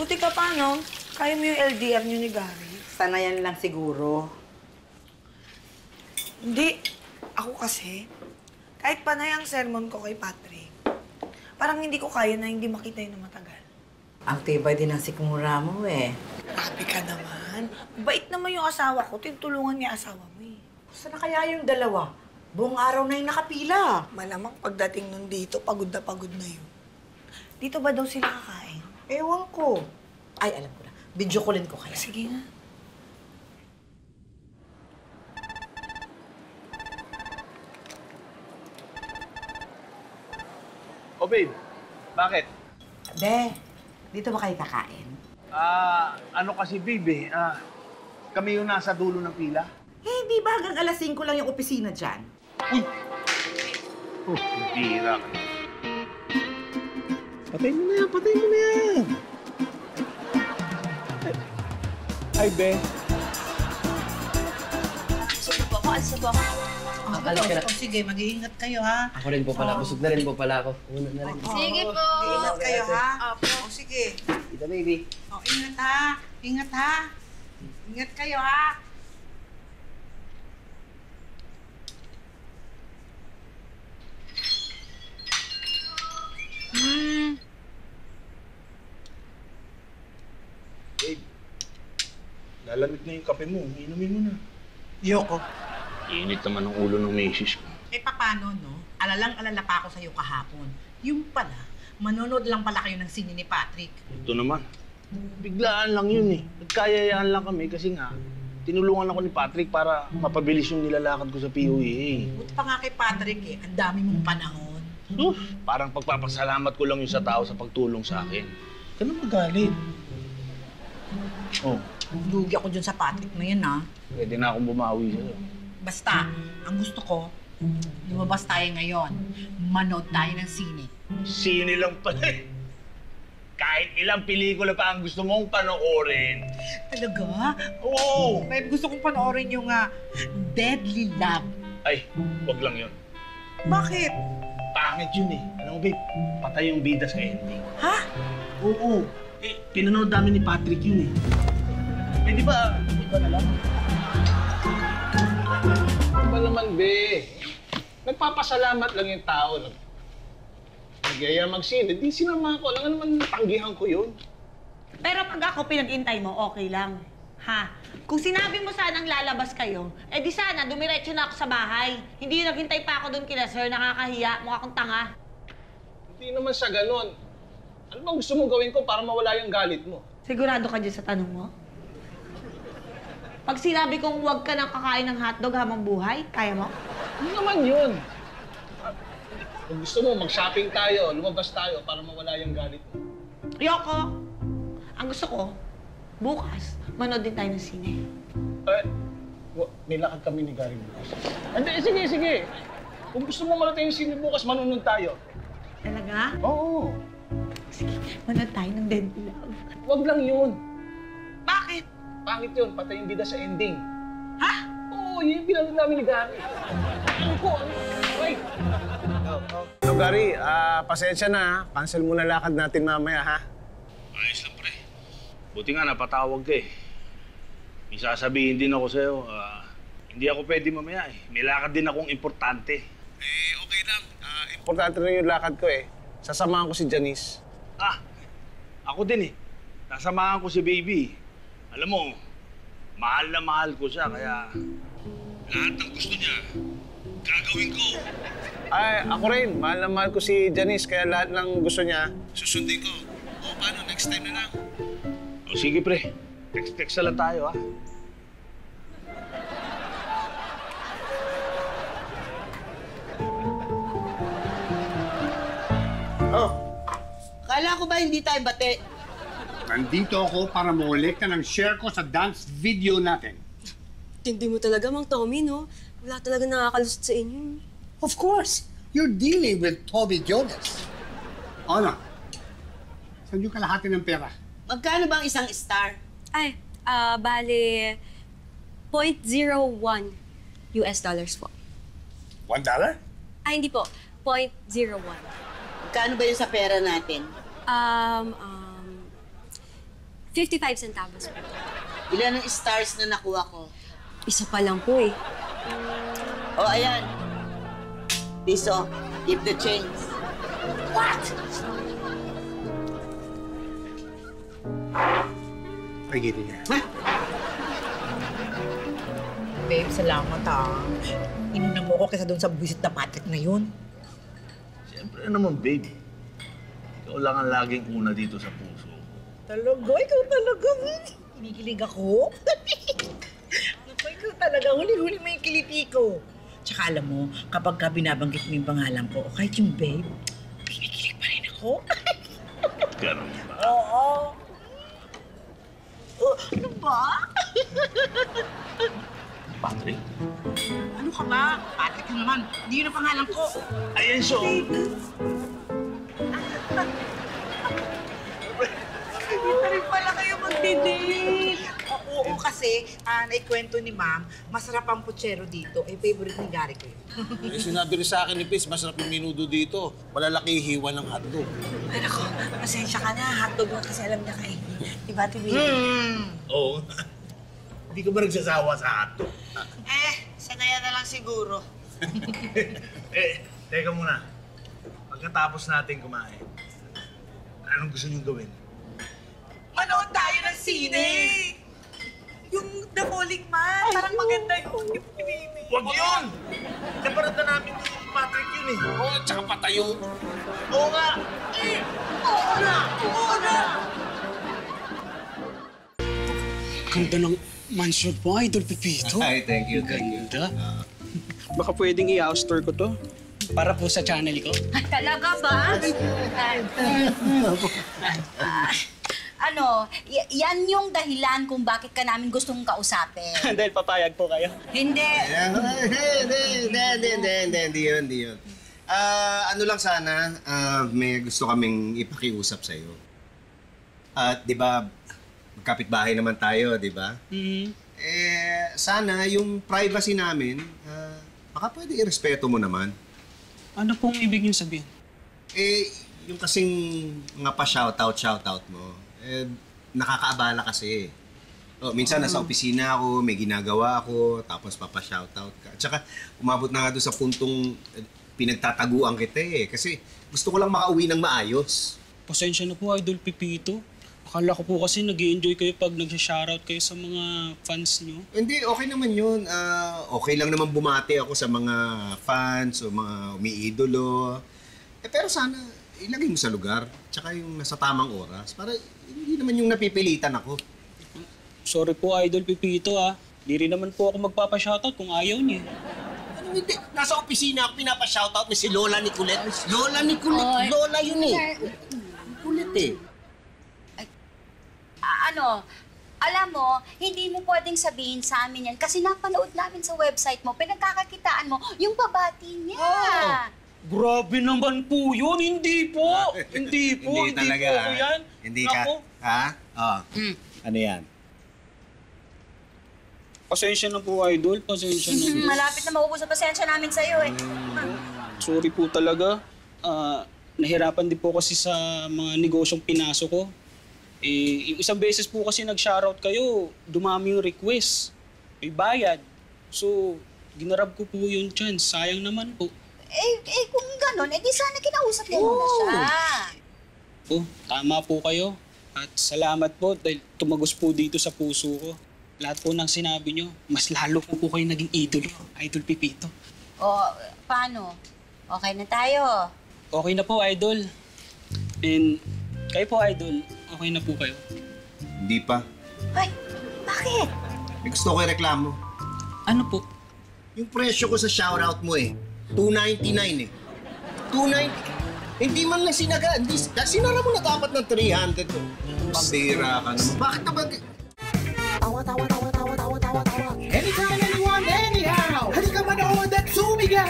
Buti ka pa, no? Kaya mo yung LDR niyo ni Gary. Sanayan lang siguro. Hindi. Ako kasi, kahit panay ang sermon ko kay Patrick, parang hindi ko kaya na hindi makita yun na matagal. Ang tibay din ang sikmura mo eh. Grabe ka naman. Bait naman yung asawa ko. Tinutulungan niya asawa mo eh. Saan na kaya yung dalawa? Buong araw na yung nakapila. Malamang pagdating nun dito, pagod na yun. Dito ba daw sila kakain? Ewan ko. Ay, alam ko na. Video callin ko kaya. Sige nga. Oh, babe. Bakit? Be, dito ba kayo kakain? Ano kasi, babe kami yung nasa dulo ng pila. Eh, di ba hanggang alas 5 lang yung opisina dyan? Uy! Oh, bira ka. Patay mo na yan, patay mo na yan! Ay, be. Asa po ako, asa po ako. Sige, mag-iingat kayo, ha? Ako rin po pala. Busog na rin po pala ako. Una na rin. Sige po. Mag-iingat kayo, ha? Opo. O, sige. Tita baby. O, ingat, ha? Ingat, ha? Ingat kayo, ha? Babe, lalamig na yung kape mo. Inumin mo na. Yoko. Init naman ang ulo ng misis ko. Eh, paano, no? Alalang-alala pa ako sa'yo kahapon. Yung pala, manonood lang pala kayo ng sine ni Patrick. Ito naman. Biglaan lang yun eh. Nagkayayaan lang kami kasi nga, tinulungan ako ni Patrick para mapabilis yung nilalakad ko sa POEA. Buti pa nga kay Patrick eh, ang dami mong panahon. Parang pagpapasalamat ko lang yung sa tao sa pagtulong sa akin. Huwag ka na magalit. Oh, Lugi ako dyan sa Patrick na yan, ha? pwede na akong bumawi sa'yo. Basta, ang gusto ko, lumabas tayo ngayon. Manood tayo ng sine. Sine lang pala eh. Kahit ilang pelikula pa ang gusto mong panoorin. Talaga? Oo! Babe, gusto kong panoorin yung Deadly Love. Ay, wag lang yun. Bakit? Pangit yun eh. Alam mo babe, patay yung bida sa ending. Ha? Oo. Eh, pinanood namin ni Patrick yun eh. Eh, di ba na lang? Ano ba naman, be? Nagpapasalamat lang yung tao. Nagyaya magsine, di sinama ko. Alam nga naman, tanggihan ko yun. Pero pag ako pinag-intay mo, okay lang. Ha? Kung sinabi mo sanang lalabas kayo, eh di sana dumiretso na ako sa bahay. Hindi yung naghintay pa ako doon kila sir, nakakahiya, mukha akong tanga. Hindi naman sa ganon. Ano bang gusto mong gawin ko para mawala yung galit mo? Sigurado ka dyan sa tanong mo? Pag sinabi kong huwag ka nang kakain ng hotdog habang buhay, kaya mo? Ano naman yun? Kung gusto mo, mag-shopping tayo, lumabas tayo para mawala yung galit mo. Ayoko! Ang gusto ko, bukas, manood din tayo ng sine. Eh, may lakad kami ni Gary bukas. Hindi, sige. Kung gusto mo manood tayo yung sine bukas, manunod tayo. Talaga? Oo. Sige, manood tayo ng Deadly Love. Wag lang yun. Bakit? Pangit yun, patay yung bida sa ending. Ha? Oo, yun yung pinanood namin ni Gary. Ano ko? Wait! So, Gary, pasensya na ha. Cancel muna lakad natin mamaya ha. Ayos lang, pre. Buti nga napatawag ka eh. May sasabihin din ako sa'yo. Hindi ako pwede mamaya eh. May lakad din akong importante. Eh, okay lang. Importante rin yung lakad ko eh. Sasamahan ko si Janice. Ako din eh. Nasamahan ko si baby. Alam mo, mahal na mahal ko siya, kaya lahat ng gusto niya, gagawin ko. Ay, ako rin. Mahal na mahal ko si Janice, kaya lahat ng gusto niya, susundin ko. O, paano? Next time na lang. O sige, pre. Text na lang tayo, ha? Oh, akala ko ba hindi tayo bate? Nandito ako para mangolekta ng share ko sa dance video natin. Tindi mo talaga, Mang Tommy, no? Wala talaga nakakalusot sa inyo. Of course, you're dealing with Toby Jonas. Ano? Saan yung kalahati ng pera? Magkano bang isang star? Ay, bale, $0.01 US dollars po. $1? Ay, hindi po. $0.01. Magkano ba yun sa pera natin? 55 centavos po. Ilan ang stars na nakuha ko? Isa pa lang po eh. Oh, ayan. Piso, keep the change. What? I give you that. Babe, salamat Inuna mo ko kaysa doon sa visit na Patrick na yun. Siyempre naman, babe. Ikaw lang ang laging una dito sa puso ko. Talaga? Ikaw talaga? Kinikilig ako? Naku, ikaw talaga. Huli-huli mo yung kiliti ko. Tsaka alam mo, kapag ka binabanggit mo yung pangalan ko, o kahit yung babe, kinikilig pa rin ako. Ganun ba? Oo. Oh, ano ba? Patrick? Ano ka ba? Patrick ka naman. Hindi yun ang pangalan ko. Ayan siya, oh. Hindi pa rin pala kayo magdidate. Oo, kasi naikwento ni ma'am, masarap ang putsero dito. Eh, favorite ni Gary ko yun. Eh, sinabi rin sa akin ni Pis, masarap yung minudo dito. Malalaki hiwa ng hotdog. Ay, naku, pasensya ka na. Hotdog lang kasi alam niya kayo. Diba, Tibi? Oo. Hindi ka ba nagsasawa sa hotdog? Sanaya na lang siguro. Teka muna. Pagkatapos natin kumain, anong gusto niyong gawin? Manood tayo ng sine! Yung The Falling Man. Parang maganda yun. Yung pinili. Huwag yun! Naparad na namin ni Patrick yun eh. Oo, tsaka patayo. Oo nga! Oo na! Oo na! Ganda ng mansion mo, Idol Pepito. Ay, thank you, thank you. Ganda. Baka pwedeng i-ouster ko to. Para po sa channel ko. Talaga ba? Yan yung dahilan kung bakit ka namin gustong kausapin. Dahil papayag po kayo. Hindi. Hindi yun. Ano lang sana, may gusto kaming ipakiusap sa'yo. Di ba, kapitbahay naman tayo, di ba? Sana yung privacy namin, baka pwede irespeto mo naman. Ano pong ibig niyo sabihin? Yung kasing mga pa-shoutout mo, nakakaabala kasi. Minsan nasa opisina ako, may ginagawa ako, tapos papa-shoutout ka. At saka umabot na nga doon sa puntong pinagtataguan kita eh. Kasi gusto ko lang makauwi ng maayos. Pasensya na po, Idol Pepito. Akala ko po kasi nag-i-enjoy kayo pag nag-shoutout kayo sa mga fans niyo. Hindi, okay naman yun. Okay lang naman bumati ako sa mga fans o mga umiidolo. Pero sana ilagay mo sa lugar, tsaka yung nasa tamang oras, para hindi naman yung napipilitan ako. Sorry po, Idol Pepito Di rin naman po ako magpapa-shoutout kung ayaw niya. Ano hindi? Nasa opisina ako pinapa-shoutout ni si Lola Nicolette. Lola Nicolette, Lola yun eh. Nicolette eh. Alam mo, hindi mo pwedeng sabihin sa amin yan kasi napanood namin sa website mo, pinagkakakitaan mo yung pabati niya. Grabe naman po yun. Hindi po. Hindi po. Hindi talaga. Po yan. Hindi ka. Ako. Ha? Ano yan? Pasensya na po, Idol. Pasensya na. Malapit na maubos ang pasensya namin sa'yo eh. Sorry po talaga. Nahirapan din po kasi sa mga negosyong pinasok ko. Yung isang beses po kasi nag-shoutout kayo, dumami yung request. May bayad. So, ginarab ko po yung chance. Sayang naman po. Kung gano'n, di sana kinausap din mo na siya. Tama po kayo. At salamat po dahil tumagos po dito sa puso ko. Lahat po ng sinabi nyo, mas lalo po kayo naging idolo. Idol Pepito. Paano? Okay na tayo. Okay na po, Idol. And kayo po, Idol, okay na po kayo. Hindi pa. Ay, bakit? May gusto ko reklamo. Ano po? Yung presyo ko sa shoutout mo eh. $299 eh. $290. Hindi man lang sinaga. Sinara mo na dapat ng 300 to. Pambira ka naman. Bakit naman? Anytime, anyone, anyhow. Halika manood at sumigaw.